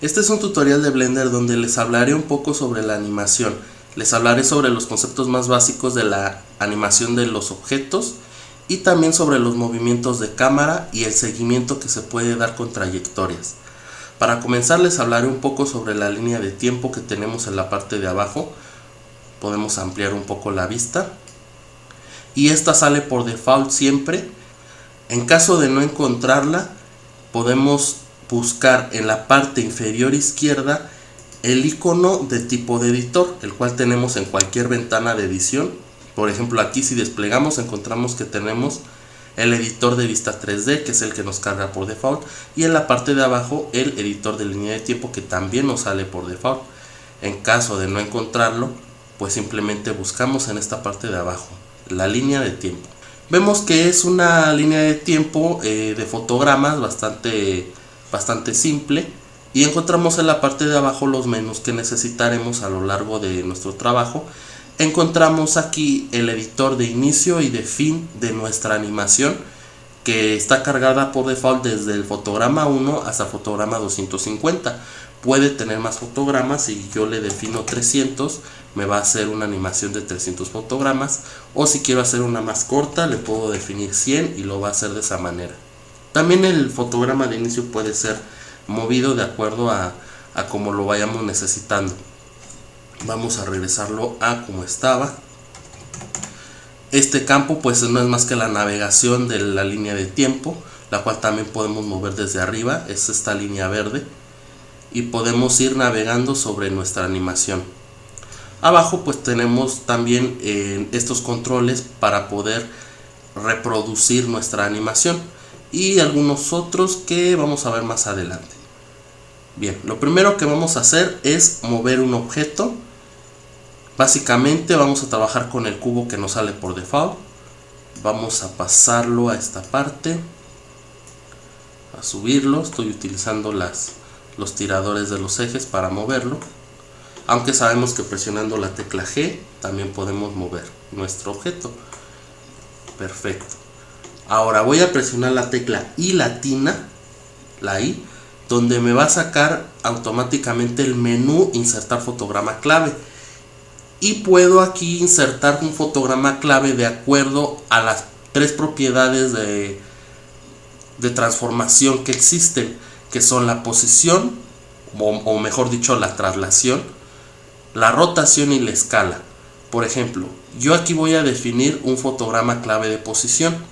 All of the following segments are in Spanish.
Este es un tutorial de Blender donde les hablaré un poco sobre la animación. Les hablaré sobre los conceptos más básicos de la animación de los objetos y también sobre los movimientos de cámara y el seguimiento que se puede dar con trayectorias. Para comenzar les hablaré un poco sobre la línea de tiempo que tenemos en la parte de abajo. Podemos ampliar un poco la vista y esta sale por default siempre. En caso de no encontrarla, podemos buscar en la parte inferior izquierda el icono de tipo de editor, el cual tenemos en cualquier ventana de edición. Por ejemplo, aquí si desplegamos encontramos que tenemos el editor de vista 3D, que es el que nos carga por default, y en la parte de abajo el editor de línea de tiempo, que también nos sale por default. En caso de no encontrarlo, pues simplemente buscamos en esta parte de abajo la línea de tiempo. Vemos que es una línea de tiempo de fotogramas bastante simple, y encontramos en la parte de abajo los menús que necesitaremos a lo largo de nuestro trabajo. Encontramos aquí el editor de inicio y de fin de nuestra animación, que está cargada por default desde el fotograma 1 hasta el fotograma 250. Puede tener más fotogramas. Si yo le defino 300, me va a hacer una animación de 300 fotogramas, o si quiero hacer una más corta le puedo definir 100 y lo va a hacer de esa manera. También el fotograma de inicio puede ser movido de acuerdo a como lo vayamos necesitando. Vamos a regresarlo a como estaba. Este campo pues no es más que la navegación de la línea de tiempo, la cual también podemos mover desde arriba. Es esta línea verde y podemos ir navegando sobre nuestra animación. Abajo pues tenemos también estos controles para poder reproducir nuestra animación y algunos otros que vamos a ver más adelante. Bien, lo primero que vamos a hacer es mover un objeto. Básicamente vamos a trabajar con el cubo que nos sale por default. Vamos a pasarlo a esta parte, a subirlo. Estoy utilizando los tiradores de los ejes para moverlo, aunque sabemos que presionando la tecla G también podemos mover nuestro objeto. Perfecto. Ahora voy a presionar la tecla I latina, la I, donde me va a sacar automáticamente el menú insertar fotograma clave, y puedo aquí insertar un fotograma clave de acuerdo a las tres propiedades de transformación que existen, que son la posición, o mejor dicho la traslación, la rotación y la escala. Por ejemplo, yo aquí voy a definir un fotograma clave de posición.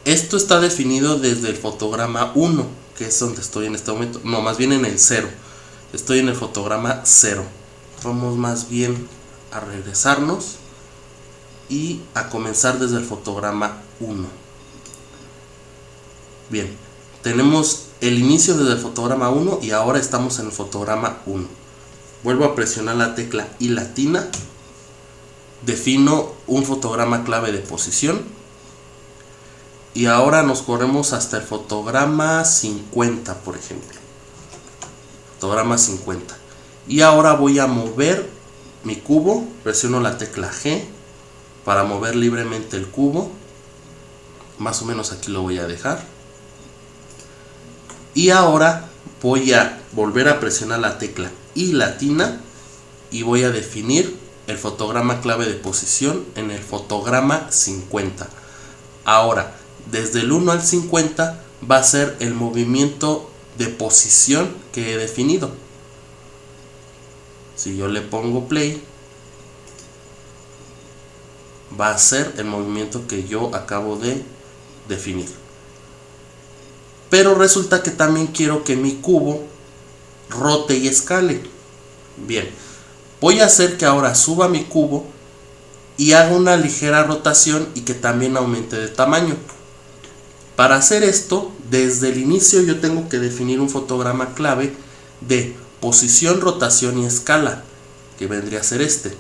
Esto está definido desde el fotograma 1, que es donde estoy en este momento. No, más bien en el 0. Estoy en el fotograma 0. Vamos más bien a regresarnos y a comenzar desde el fotograma 1. Bien, tenemos el inicio desde el fotograma 1 y ahora estamos en el fotograma 1. Vuelvo a presionar la tecla I latina, defino un fotograma clave de posición y ahora nos corremos hasta el fotograma 50, por ejemplo. Fotograma 50. Y ahora voy a mover mi cubo, presiono la tecla G para mover libremente el cubo. Más o menos aquí lo voy a dejar. Y ahora voy a volver a presionar la tecla I latina y voy a definir el fotograma clave de posición en el fotograma 50. Ahora, desde el 1 al 50 va a ser el movimiento de posición que he definido. Si yo le pongo play, va a ser el movimiento que yo acabo de definir. Pero resulta que también quiero que mi cubo rote y escale. Bien, voy a hacer que ahora suba mi cubo y haga una ligera rotación y que también aumente de tamaño. Para hacer esto, desde el inicio yo tengo que definir un fotograma clave de posición, rotación y escala, que vendría a ser este.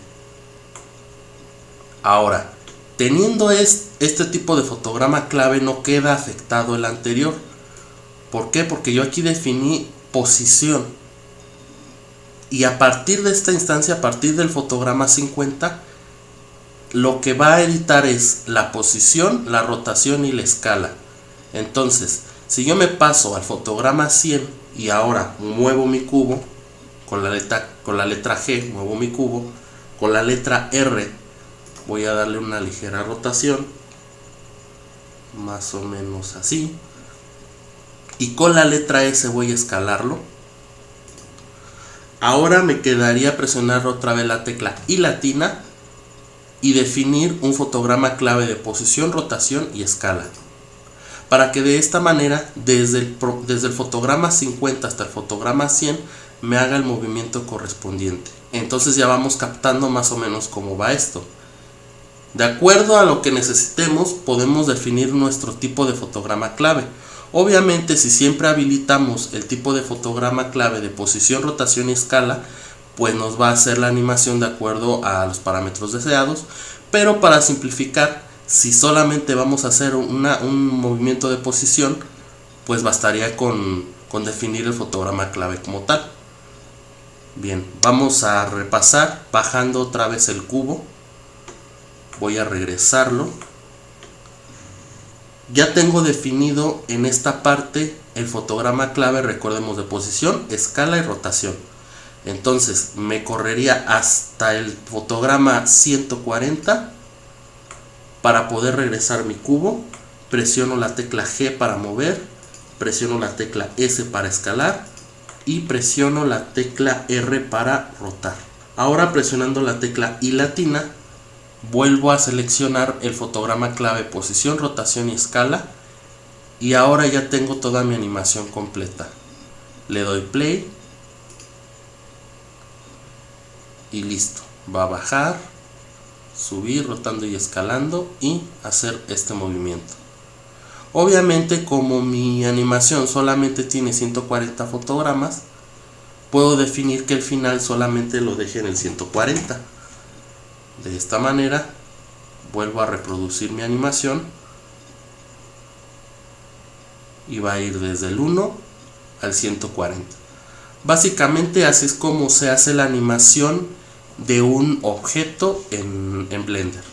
Ahora, teniendo este tipo de fotograma clave, no queda afectado el anterior. ¿Por qué? Porque yo aquí definí posición, y a partir de esta instancia, a partir del fotograma 50, lo que va a editar es la posición, la rotación y la escala. Entonces, si yo me paso al fotograma 100 y ahora muevo mi cubo con la letra G, muevo mi cubo. Con la letra R voy a darle una ligera rotación, más o menos así, y con la letra S voy a escalarlo. Ahora me quedaría presionar otra vez la tecla I latina y definir un fotograma clave de posición, rotación y escala, para que de esta manera desde el fotograma 50 hasta el fotograma 100 me haga el movimiento correspondiente. Entonces ya vamos captando más o menos cómo va esto. De acuerdo a lo que necesitemos, podemos definir nuestro tipo de fotograma clave. Obviamente, si siempre habilitamos el tipo de fotograma clave de posición, rotación y escala, pues nos va a hacer la animación de acuerdo a los parámetros deseados. Pero para simplificar, si solamente vamos a hacer un movimiento de posición, pues bastaría con definir el fotograma clave como tal. Bien, vamos a repasar bajando otra vez el cubo. Voy a regresarlo. Ya tengo definido en esta parte el fotograma clave, recordemos, de posición, escala y rotación. Entonces me correría hasta el fotograma 140 para poder regresar mi cubo. Presiono la tecla G para mover, presiono la tecla S para escalar y presiono la tecla R para rotar. Ahora, presionando la tecla I latina, vuelvo a seleccionar el fotograma clave posición, rotación y escala, y ahora ya tengo toda mi animación completa. Le doy play y listo. Va a bajar, subir, rotando y escalando y hacer este movimiento. Obviamente, como mi animación solamente tiene 140 fotogramas, puedo definir que el final solamente lo deje en el 140. De esta manera vuelvo a reproducir mi animación y va a ir desde el 1 al 140. Básicamente así es como se hace la animación de un objeto en Blender.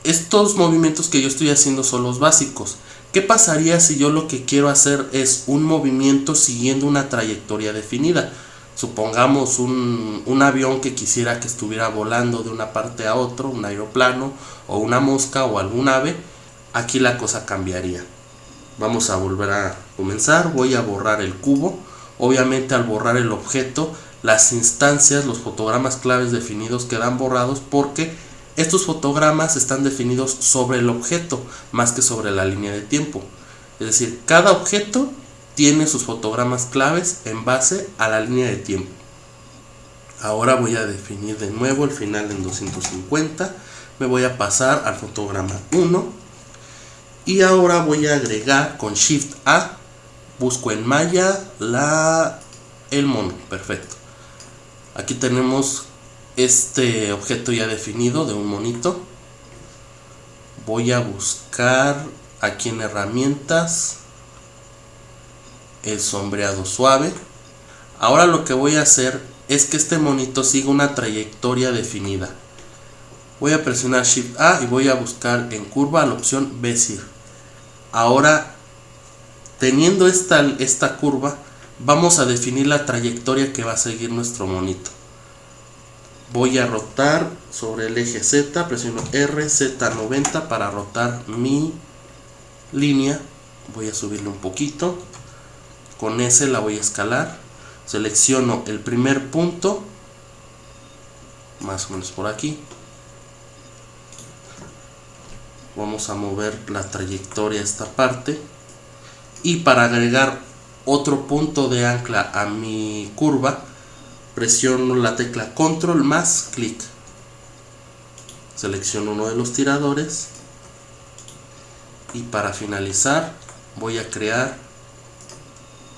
Estos movimientos que yo estoy haciendo son los básicos. ¿Qué pasaría si yo lo que quiero hacer es un movimiento siguiendo una trayectoria definida? Supongamos un avión que quisiera que estuviera volando de una parte a otra, un aeroplano o una mosca o algún ave. Aquí la cosa cambiaría. Vamos a volver a comenzar. Voy a borrar el cubo. Obviamente, al borrar el objeto, las instancias, los fotogramas claves definidos quedan borrados porque estos fotogramas están definidos sobre el objeto más que sobre la línea de tiempo. Es decir, cada objeto tiene sus fotogramas claves en base a la línea de tiempo. Ahora voy a definir de nuevo el final en 250. Me voy a pasar al fotograma 1. Y ahora voy a agregar con Shift A. Busco en Maya el mono. Perfecto. Aquí tenemos este objeto ya definido de un monito. Voy a buscar aquí en herramientas el sombreado suave. Ahora lo que voy a hacer es que este monito siga una trayectoria definida. Voy a presionar Shift A y voy a buscar en curva la opción Bezier. Ahora, teniendo esta curva, vamos a definir la trayectoria que va a seguir nuestro monito. Voy a rotar sobre el eje Z, presiono R, Z90 para rotar mi línea. Voy a subirle un poquito. Con S la voy a escalar. Selecciono el primer punto, más o menos por aquí. Vamos a mover la trayectoria a esta parte. Y para agregar otro punto de ancla a mi curva, presiono la tecla Control más clic. Selecciono uno de los tiradores. Y para finalizar, voy a crear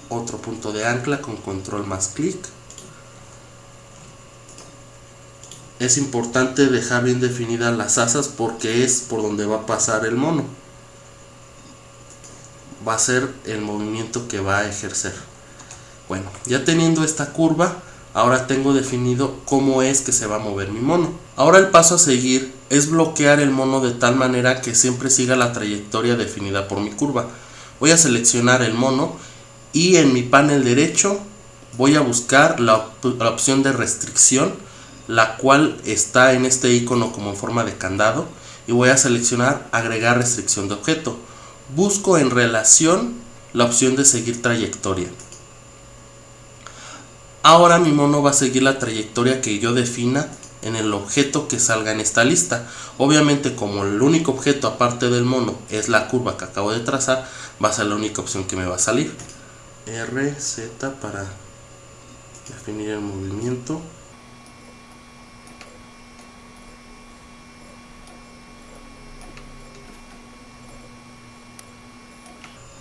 otro punto de ancla con Control más clic. Es importante dejar bien definidas las asas porque es por donde va a pasar el mono. Va a ser el movimiento que va a ejercer. Bueno, ya teniendo esta curva, ahora tengo definido cómo es que se va a mover mi mono. Ahora el paso a seguir es bloquear el mono de tal manera que siempre siga la trayectoria definida por mi curva. Voy a seleccionar el mono y en mi panel derecho voy a buscar la opción de restricción, la cual está en este icono como en forma de candado, y voy a seleccionar agregar restricción de objeto. Busco en relación la opción de seguir trayectoria. Ahora mi mono va a seguir la trayectoria que yo defina en el objeto que salga en esta lista. Obviamente, como el único objeto aparte del mono es la curva que acabo de trazar, va a ser la única opción que me va a salir. RZ para definir el movimiento.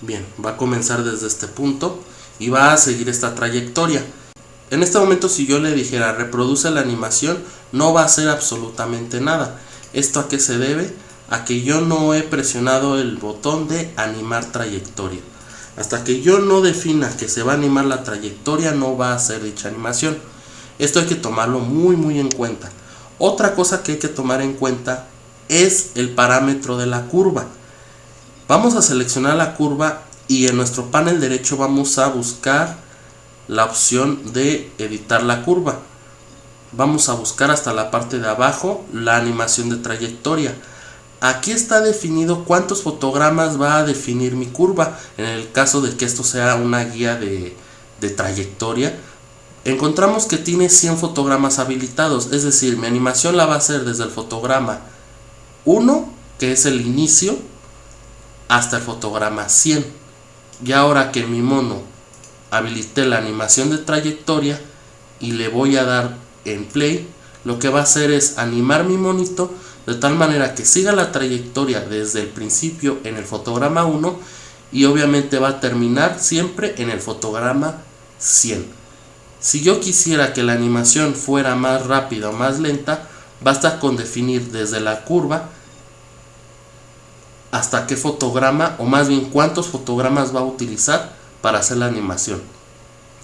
Bien, va a comenzar desde este punto y va a seguir esta trayectoria. En este momento, si yo le dijera reproduce la animación, no va a hacer absolutamente nada. ¿Esto a qué se debe? A que yo no he presionado el botón de animar trayectoria. Hasta que yo no defina que se va a animar la trayectoria, no va a hacer dicha animación. Esto hay que tomarlo muy en cuenta. Otra cosa que hay que tomar en cuenta es el parámetro de la curva. Vamos a seleccionar la curva y en nuestro panel derecho vamos a buscar la opción de editar la curva. Vamos a buscar hasta la parte de abajo la animación de trayectoria. Aquí está definido cuántos fotogramas va a definir mi curva. En el caso de que esto sea una guía de trayectoria, encontramos que tiene 100 fotogramas habilitados. Es decir, mi animación la va a hacer desde el fotograma 1, que es el inicio, hasta el fotograma 100. Y ahora que mi mono habilité la animación de trayectoria y le voy a dar en play, lo que va a hacer es animar mi monito de tal manera que siga la trayectoria desde el principio en el fotograma 1 y obviamente va a terminar siempre en el fotograma 100. Si yo quisiera que la animación fuera más rápida o más lenta, basta con definir desde la curva hasta qué fotograma, o más bien cuántos fotogramas va a utilizar para hacer la animación.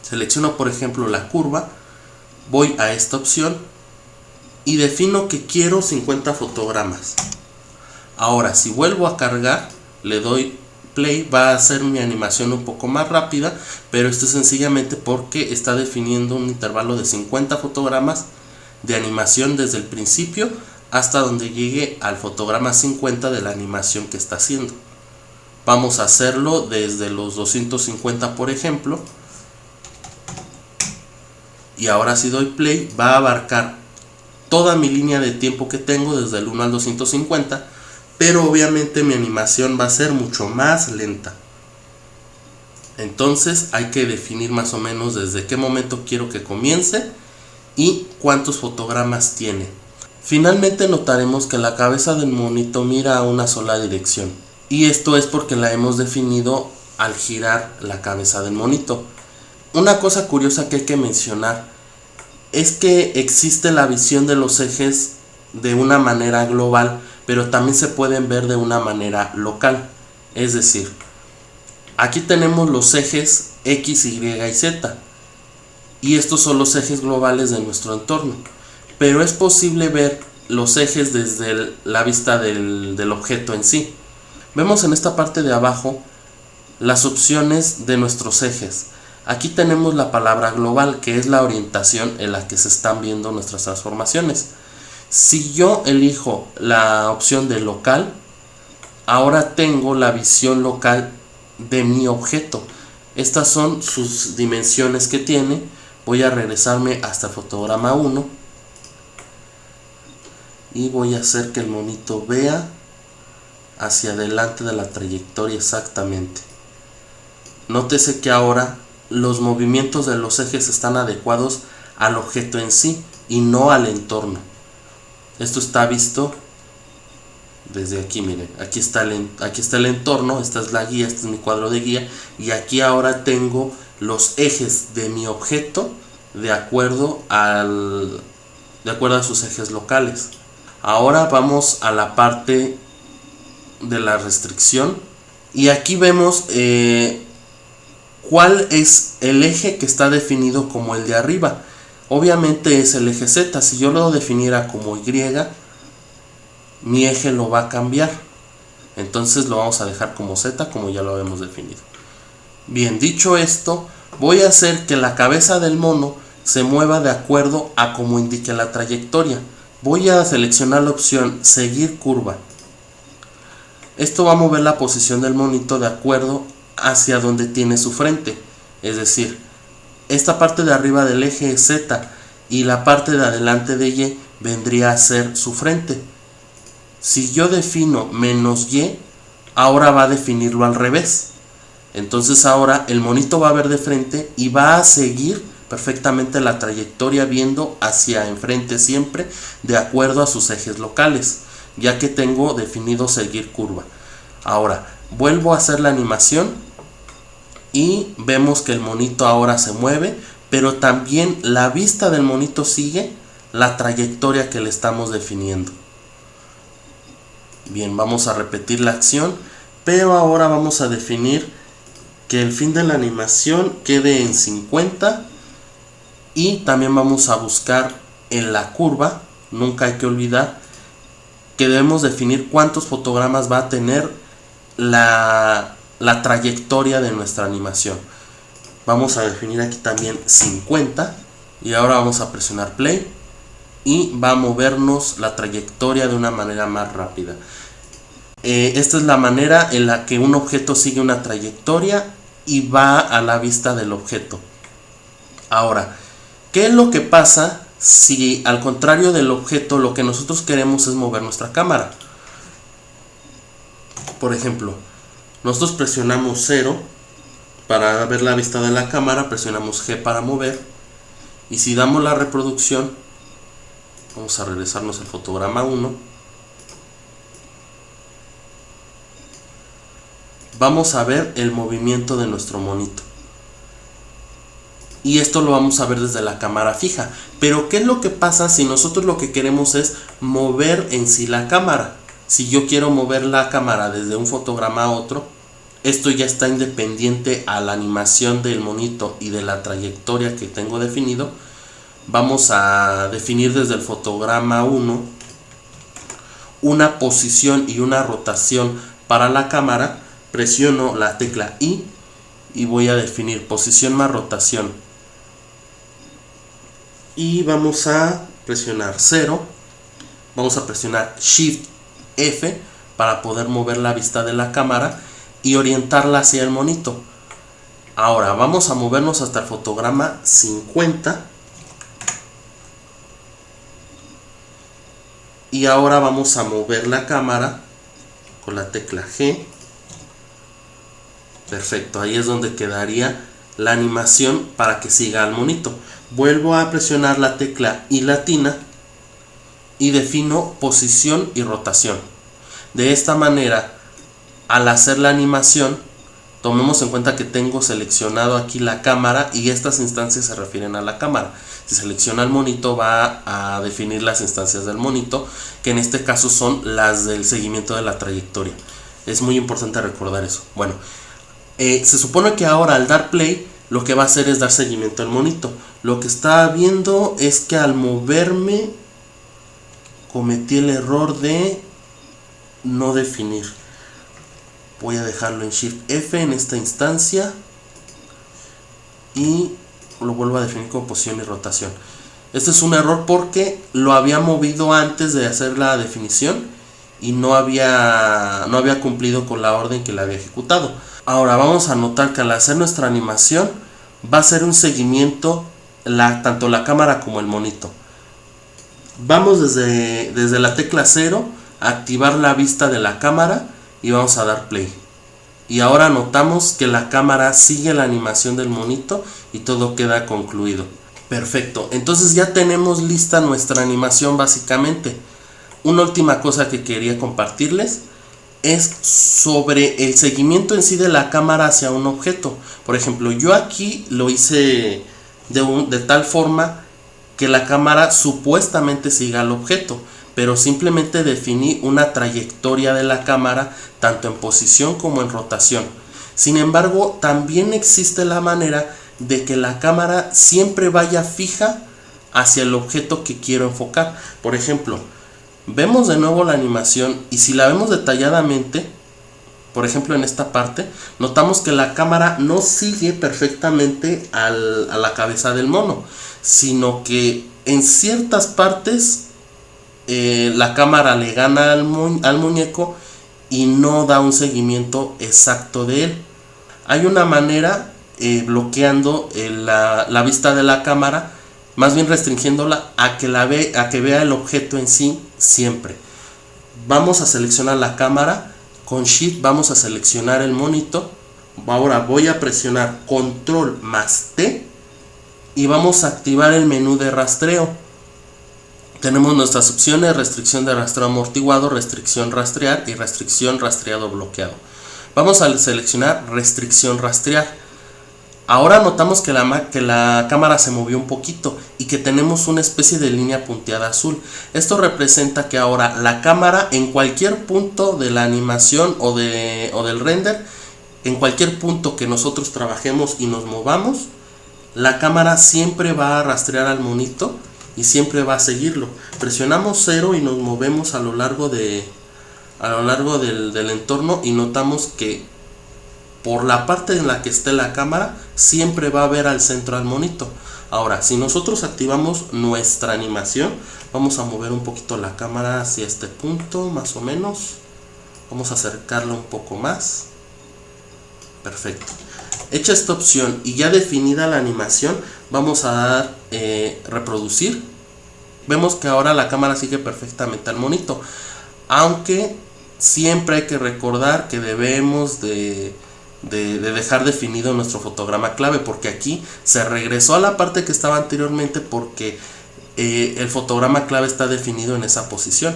Selecciono por ejemplo la curva, voy a esta opción y defino que quiero 50 fotogramas. Ahora si vuelvo a cargar, le doy play, va a hacer mi animación un poco más rápida, pero esto es sencillamente porque está definiendo un intervalo de 50 fotogramas de animación desde el principio hasta donde llegue al fotograma 50 de la animación que está haciendo. Vamos a hacerlo desde los 250 por ejemplo, y ahora si doy play va a abarcar toda mi línea de tiempo que tengo desde el 1 al 250, pero obviamente mi animación va a ser mucho más lenta. Entonces hay que definir más o menos desde qué momento quiero que comience y cuántos fotogramas tiene. Finalmente notaremos que la cabeza del monito mira a una sola dirección, y esto es porque la hemos definido al girar la cabeza del monito. Una cosa curiosa que hay que mencionar es que existe la visión de los ejes de una manera global, pero también se pueden ver de una manera local. Es decir, aquí tenemos los ejes X, Y y Z, y estos son los ejes globales de nuestro entorno, pero es posible ver los ejes desde la vista del objeto en sí. Vemos en esta parte de abajo las opciones de nuestros ejes. Aquí tenemos la palabra global, que es la orientación en la que se están viendo nuestras transformaciones. Si yo elijo la opción de local, ahora tengo la visión local de mi objeto. Estas son sus dimensiones que tiene. Voy a regresarme hasta el fotograma 1 y voy a hacer que el monito vea hacia adelante de la trayectoria exactamente. Nótese que ahora los movimientos de los ejes están adecuados al objeto en sí y no al entorno. Esto está visto desde aquí, miren, aquí está el entorno, esta es la guía, este es mi cuadro de guía, y aquí ahora tengo los ejes de mi objeto de acuerdo a sus ejes locales. Ahora vamos a la parte de la restricción y aquí vemos cuál es el eje que está definido como el de arriba. Obviamente es el eje Z. Si yo lo definiera como Y, mi eje lo va a cambiar. Entonces lo vamos a dejar como Z, como ya lo habíamos definido. Bien, dicho esto, voy a hacer que la cabeza del mono se mueva de acuerdo a como indique la trayectoria. Voy a seleccionar la opción seguir curva. Esto va a mover la posición del monito de acuerdo hacia donde tiene su frente. Es decir, esta parte de arriba del eje es Z y la parte de adelante de Y vendría a ser su frente. Si yo defino menos Y, ahora va a definirlo al revés. Entonces ahora el monito va a ver de frente y va a seguir perfectamente la trayectoria viendo hacia enfrente siempre de acuerdo a sus ejes locales, ya que tengo definido seguir curva. Ahora vuelvo a hacer la animación y vemos que el monito ahora se mueve, pero también la vista del monito sigue la trayectoria que le estamos definiendo. Bien, vamos a repetir la acción, pero ahora vamos a definir que el fin de la animación quede en 50 y también vamos a buscar en la curva, nunca hay que olvidar que debemos definir cuántos fotogramas va a tener la trayectoria de nuestra animación. Vamos a definir aquí también 50 y ahora vamos a presionar play y va a movernos la trayectoria de una manera más rápida. Esta es la manera en la que un objeto sigue una trayectoria y va a la vista del objeto. Ahora, ¿qué es lo que pasa si al contrario del objeto lo que nosotros queremos es mover nuestra cámara? Por ejemplo, nosotros presionamos 0 para ver la vista de la cámara, presionamos G para mover, y si damos la reproducción, vamos a regresarnos al fotograma 1, vamos a ver el movimiento de nuestro monito. Y esto lo vamos a ver desde la cámara fija. Pero ¿qué es lo que pasa si nosotros lo que queremos es mover en sí la cámara? Si yo quiero mover la cámara desde un fotograma a otro, esto ya está independiente a la animación del monito y de la trayectoria que tengo definido. Vamos a definir desde el fotograma 1 una posición y una rotación para la cámara. Presiono la tecla I y voy a definir posición más rotación. Y vamos a presionar 0. Vamos a presionar Shift F para poder mover la vista de la cámara y orientarla hacia el monito. Ahora vamos a movernos hasta el fotograma 50. Y ahora vamos a mover la cámara con la tecla G. Perfecto, ahí es donde quedaría la animación para que siga al monito. Vuelvo a presionar la tecla I latina y defino posición y rotación. De esta manera, al hacer la animación, tomemos en cuenta que tengo seleccionado aquí la cámara y estas instancias se refieren a la cámara. Si selecciona el monito, va a definir las instancias del monito, que en este caso son las del seguimiento de la trayectoria. Es muy importante recordar eso. Bueno, se supone que ahora al dar play lo que va a hacer es dar seguimiento al monito. Lo que está viendo es que al moverme cometí el error de no definir. Voy a dejarlo en Shift F en esta instancia y lo vuelvo a definir con posición y rotación. Este es un error porque lo había movido antes de hacer la definición y no había cumplido con la orden que le había ejecutado. Ahora vamos a notar que al hacer nuestra animación va a ser un seguimiento tanto la cámara como el monito. Vamos desde la tecla 0 a activar la vista de la cámara y vamos a dar play. Y ahora notamos que la cámara sigue la animación del monito y todo queda concluido. Perfecto, entonces ya tenemos lista nuestra animación básicamente. Una última cosa que quería compartirles es sobre el seguimiento en sí de la cámara hacia un objeto. Por ejemplo, yo aquí lo hice de tal forma que la cámara supuestamente siga al objeto, pero simplemente definí una trayectoria de la cámara tanto en posición como en rotación. Sin embargo, también existe la manera de que la cámara siempre vaya fija hacia el objeto que quiero enfocar. Por ejemplo, vemos de nuevo la animación y si la vemos detalladamente, por ejemplo en esta parte, notamos que la cámara no sigue perfectamente a la cabeza del mono, sino que en ciertas partes la cámara le gana al muñeco y no da un seguimiento exacto de él. Hay una manera bloqueando la vista de la cámara, más bien restringiéndola a que vea el objeto en sí siempre. Vamos a seleccionar la cámara, con Shift vamos a seleccionar el monito. Ahora voy a presionar Control más T y vamos a activar el menú de rastreo. Tenemos nuestras opciones: restricción de rastreo amortiguado, restricción rastrear y restricción rastreado bloqueado. Vamos a seleccionar restricción rastrear. Ahora notamos que la cámara se movió un poquito y que tenemos una especie de línea punteada azul. Esto representa que ahora la cámara, en cualquier punto de la animación o del render, en cualquier punto que nosotros trabajemos y nos movamos, la cámara siempre va a rastrear al monito y siempre va a seguirlo. Presionamos 0 y nos movemos a lo largo del entorno y notamos que por la parte en la que esté la cámara siempre va a ver al centro al monito. Ahora, si nosotros activamos nuestra animación, vamos a mover un poquito la cámara hacia este punto, más o menos. Vamos a acercarla un poco más. Perfecto. Hecha esta opción y ya definida la animación, vamos a dar reproducir. Vemos que ahora la cámara sigue perfectamente al monito, aunque siempre hay que recordar que debemos de dejar definido nuestro fotograma clave, porque aquí se regresó a la parte que estaba anteriormente porque el fotograma clave está definido en esa posición.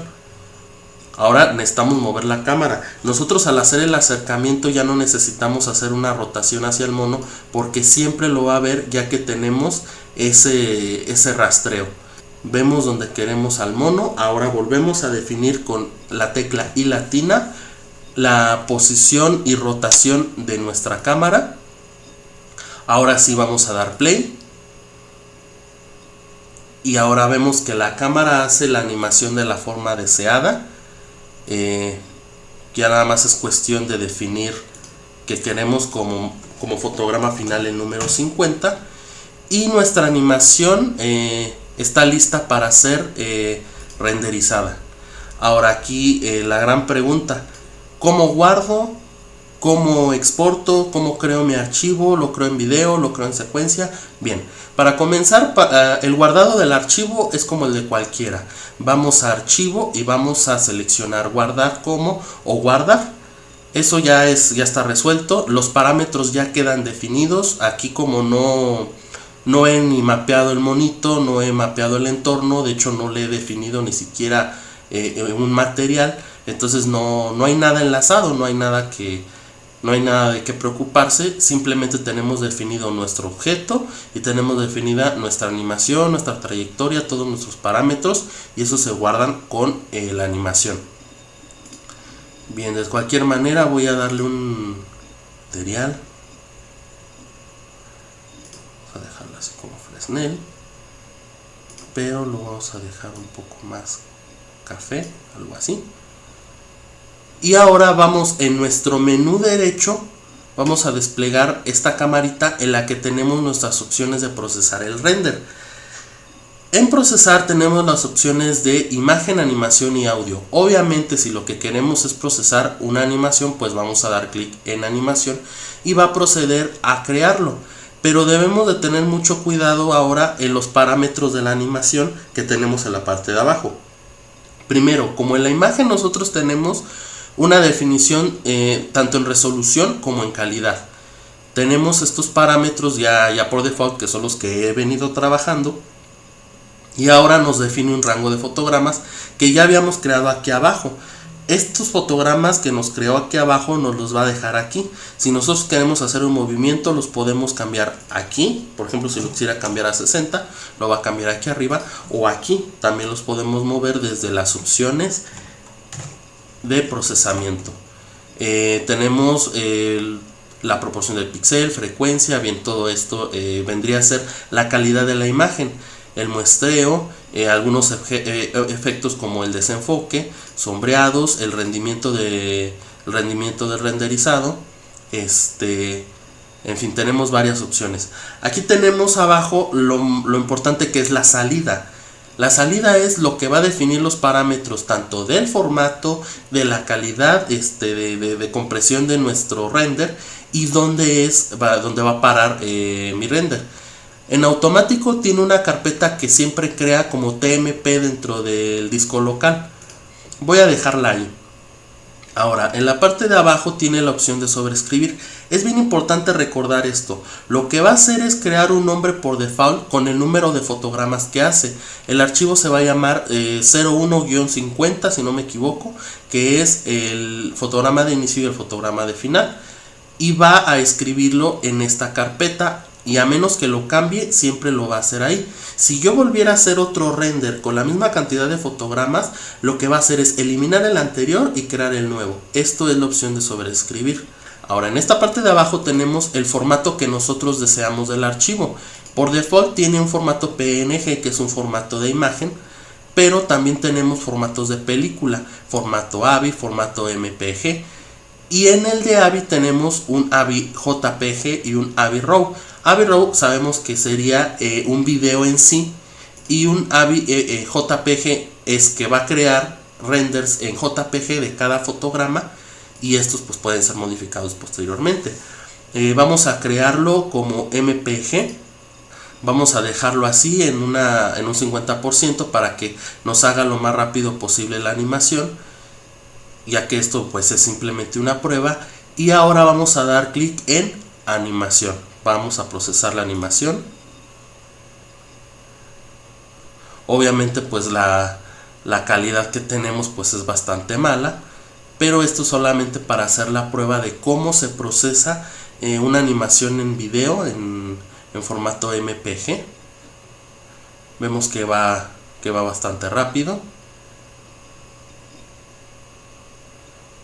Ahora necesitamos mover la cámara. Nosotros al hacer el acercamiento ya no necesitamos hacer una rotación hacia el mono, porque siempre lo va a ver, ya que tenemos ese rastreo. Vemos donde queremos al mono. Ahora volvemos a definir con la tecla I latina la posición y rotación de nuestra cámara. Ahora sí vamos a dar play y ahora vemos que la cámara hace la animación de la forma deseada. Ya nada más es cuestión de definir que queremos como fotograma final el número 50 y nuestra animación está lista para ser renderizada. Ahora aquí la gran pregunta: ¿cómo guardo? ¿Cómo exporto? ¿Cómo creo mi archivo? ¿Lo creo en video? ¿Lo creo en secuencia? Bien, para comenzar, el guardado del archivo es como el de cualquiera. Vamos a archivo y vamos a seleccionar guardar como o guardar. Eso ya está resuelto. Los parámetros ya quedan definidos. Aquí, como no he ni mapeado el monito, no he mapeado el entorno, de hecho no le he definido ni siquiera un material, entonces no hay nada enlazado, no hay nada de qué preocuparse. Simplemente tenemos definido nuestro objeto y tenemos definida nuestra animación, nuestra trayectoria, todos nuestros parámetros, y eso se guardan con la animación. Bien, de cualquier manera voy a darle un material. Vamos a dejarlo así como Fresnel, pero lo vamos a dejar un poco más café, algo así. Y ahora vamos en nuestro menú derecho, vamos a desplegar esta camarita en la que tenemos nuestras opciones de procesar el render. En procesar tenemos las opciones de imagen, animación y audio. Obviamente, si lo que queremos es procesar una animación, pues vamos a dar clic en animación y va a proceder a crearlo. Pero debemos de tener mucho cuidado ahora en los parámetros de la animación que tenemos en la parte de abajo. Primero, como en la imagen nosotros tenemos una definición tanto en resolución como en calidad. Tenemos estos parámetros ya por default, que son los que he venido trabajando. Y ahora nos define un rango de fotogramas que ya habíamos creado aquí abajo. Estos fotogramas que nos creó aquí abajo nos los va a dejar aquí. Si nosotros queremos hacer un movimiento, los podemos cambiar aquí. Por ejemplo, si lo quisiera cambiar a 60, lo va a cambiar aquí arriba o aquí. También los podemos mover desde las opciones de procesamiento. Tenemos la proporción del píxel, frecuencia. Bien, todo esto vendría a ser la calidad de la imagen, el muestreo, algunos efectos como el desenfoque, sombreados, el rendimiento de el rendimiento del renderizado. En fin, tenemos varias opciones. Aquí tenemos abajo lo importante que es la salida. La salida es lo que va a definir los parámetros tanto del formato, de la calidad de compresión de nuestro render y dónde va a parar mi render. En automático tiene una carpeta que siempre crea como TMP dentro del disco local. Voy a dejarla ahí. Ahora, en la parte de abajo tiene la opción de sobreescribir. Es bien importante recordar esto. Lo que va a hacer es crear un nombre por default con el número de fotogramas que hace. El archivo se va a llamar 01-50, si no me equivoco, que es el fotograma de inicio y el fotograma de final. Y va a escribirlo en esta carpeta. Y a menos que lo cambie, siempre lo va a hacer ahí. Si yo volviera a hacer otro render con la misma cantidad de fotogramas, lo que va a hacer es eliminar el anterior y crear el nuevo. Esto es la opción de sobreescribir. Ahora, en esta parte de abajo tenemos el formato que nosotros deseamos del archivo. Por default tiene un formato PNG, que es un formato de imagen, pero también tenemos formatos de película, formato AVI, formato MPG. Y en el de AVI tenemos un AVI JPG y un AVI RAW. AVI RAW sabemos que sería un video en sí, y un AVI JPG es que va a crear renders en JPG de cada fotograma, y estos pues pueden ser modificados posteriormente. Vamos a crearlo como MPG. Vamos a dejarlo así en un 50% para que nos haga lo más rápido posible la animación, ya que esto pues es simplemente una prueba. Y ahora vamos a dar clic en animación. Vamos a procesar la animación. Obviamente pues la calidad que tenemos pues es bastante mala, pero esto solamente para hacer la prueba de cómo se procesa una animación en video en formato MPG. Vemos que va bastante rápido.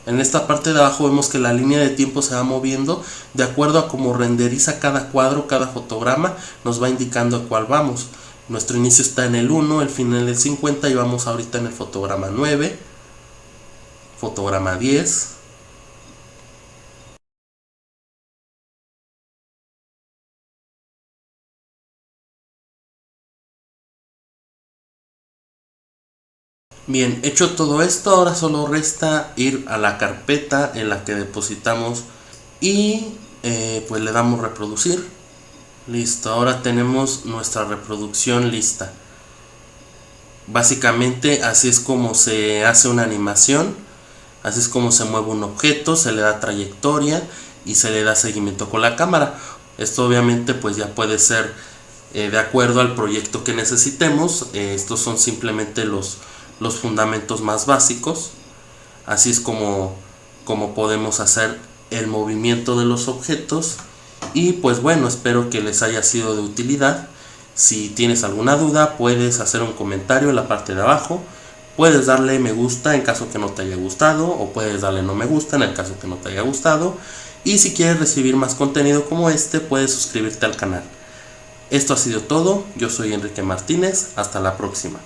En esta parte de abajo vemos que la línea de tiempo se va moviendo de acuerdo a cómo renderiza cada cuadro, cada fotograma, nos va indicando a cuál vamos. Nuestro inicio está en el 1, el final en el 50 y vamos ahorita en el fotograma 9, fotograma 10. Bien, hecho todo esto, ahora solo resta ir a la carpeta en la que depositamos y pues le damos reproducir. Listo, ahora tenemos nuestra reproducción lista. Básicamente así es como se hace una animación, así es como se mueve un objeto, se le da trayectoria y se le da seguimiento con la cámara. Esto obviamente pues ya puede ser de acuerdo al proyecto que necesitemos. Estos son simplemente los fundamentos más básicos. Así es como podemos hacer el movimiento de los objetos. Y pues bueno, espero que les haya sido de utilidad. Si tienes alguna duda, puedes hacer un comentario en la parte de abajo. Puedes darle me gusta en caso que no te haya gustado, o puedes darle no me gusta en el caso que no te haya gustado. Y si quieres recibir más contenido como este, puedes suscribirte al canal. Esto ha sido todo. Yo soy Enrique Martínez. Hasta la próxima.